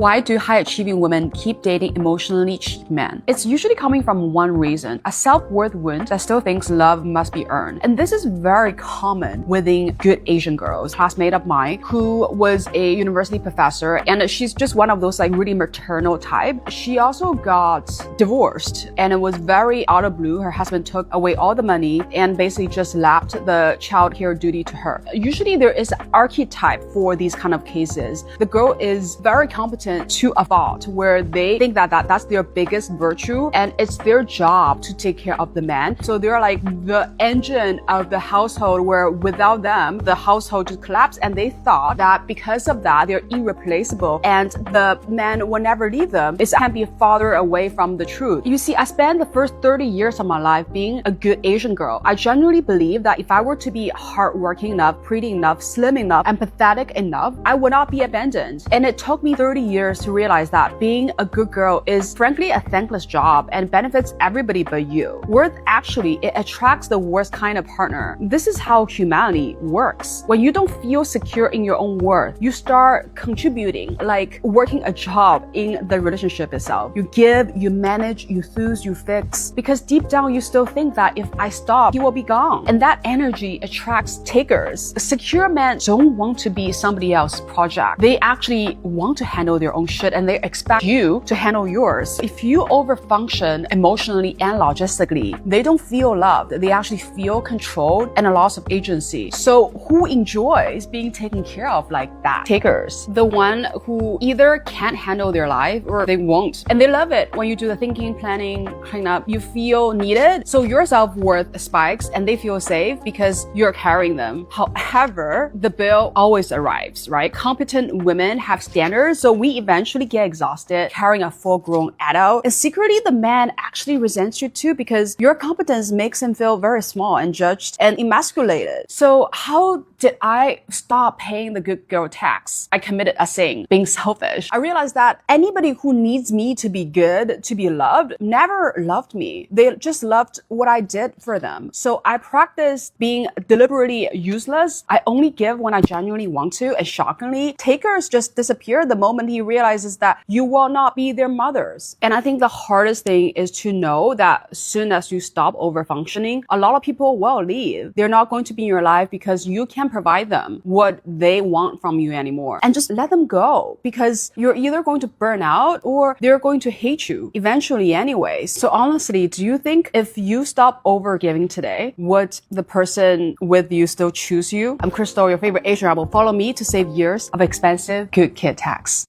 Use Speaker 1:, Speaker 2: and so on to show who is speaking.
Speaker 1: Why do high-achieving women keep dating emotionally cheap men? It's usually coming from one reason, a self-worth wound that still thinks love must be earned. And this is very common within good Asian girls. A classmate of mine who was a university professor, and she's just one of those like really maternal type. She also got divorced, and it was very out of blue. Her husband took away all the money and basically just left the child care duty to her. Usually there is an archetype for these kind of cases. The girl is very competent to a fault where they think that that's their biggest virtue and it's their job to take care of the man. So they're like the engine of the household where without them, the household just collapsed, and they thought that because of that, they're irreplaceable and the man will never leave them. It can't be farther away from the truth. You see, I spent the first 30 years of my life being a good Asian girl. I genuinely believe that if I were to be hardworking enough, pretty enough, slim enough, empathetic enough, I would not be abandoned. And it took me 30 years to realize that being a good girl is frankly a thankless job and benefits everybody but you. Worth actually, it attracts the worst kind of partner. This is how humanity works. When you don't feel secure in your own worth, you start contributing, like working a job in the relationship itself. You give, you manage, you soothe, you fix, because deep down you still think that if I stop, he will be gone. And that energy attracts takers. Secure men don't want to be somebody else's project. They actually want to handle their own shit and they expect you to handle yours. If you overfunction emotionally and logistically, they don't feel loved. They actually feel controlled and a loss of agency. So who enjoys being taken care of like that? Takers. The one who either can't handle their life or they won't. And they love it when you do the thinking, planning, clean up. You feel needed. So your self-worth spikes and they feel safe because you're carrying them. However, the bill always arrives, right? Competent women have standards. So we eventually get exhausted carrying a full-grown adult. And secretly, the man actually resents you too because your competence makes him feel very small and judged and emasculated. So how did I stop paying the good girl tax? I committed a sin, being selfish. I realized that anybody who needs me to be good, to be loved, never loved me. They just loved what I did for them. So I practiced being deliberately useless. I only give when I genuinely want to, and shockingly, takers just disappear the moment he realizes that you will not be their mothers. And I think the hardest thing is to know that as soon as you stop overfunctioning, a lot of people will leave. They're not going to be in your life because you can't provide them what they want from you anymore. And just let them go because you're either going to burn out or they're going to hate you eventually anyway. So honestly, do you think if you stop overgiving today, would the person with you still choose you? I'm Crystal, your favorite Asian rebel. Follow me to save years of expensive good kid tax.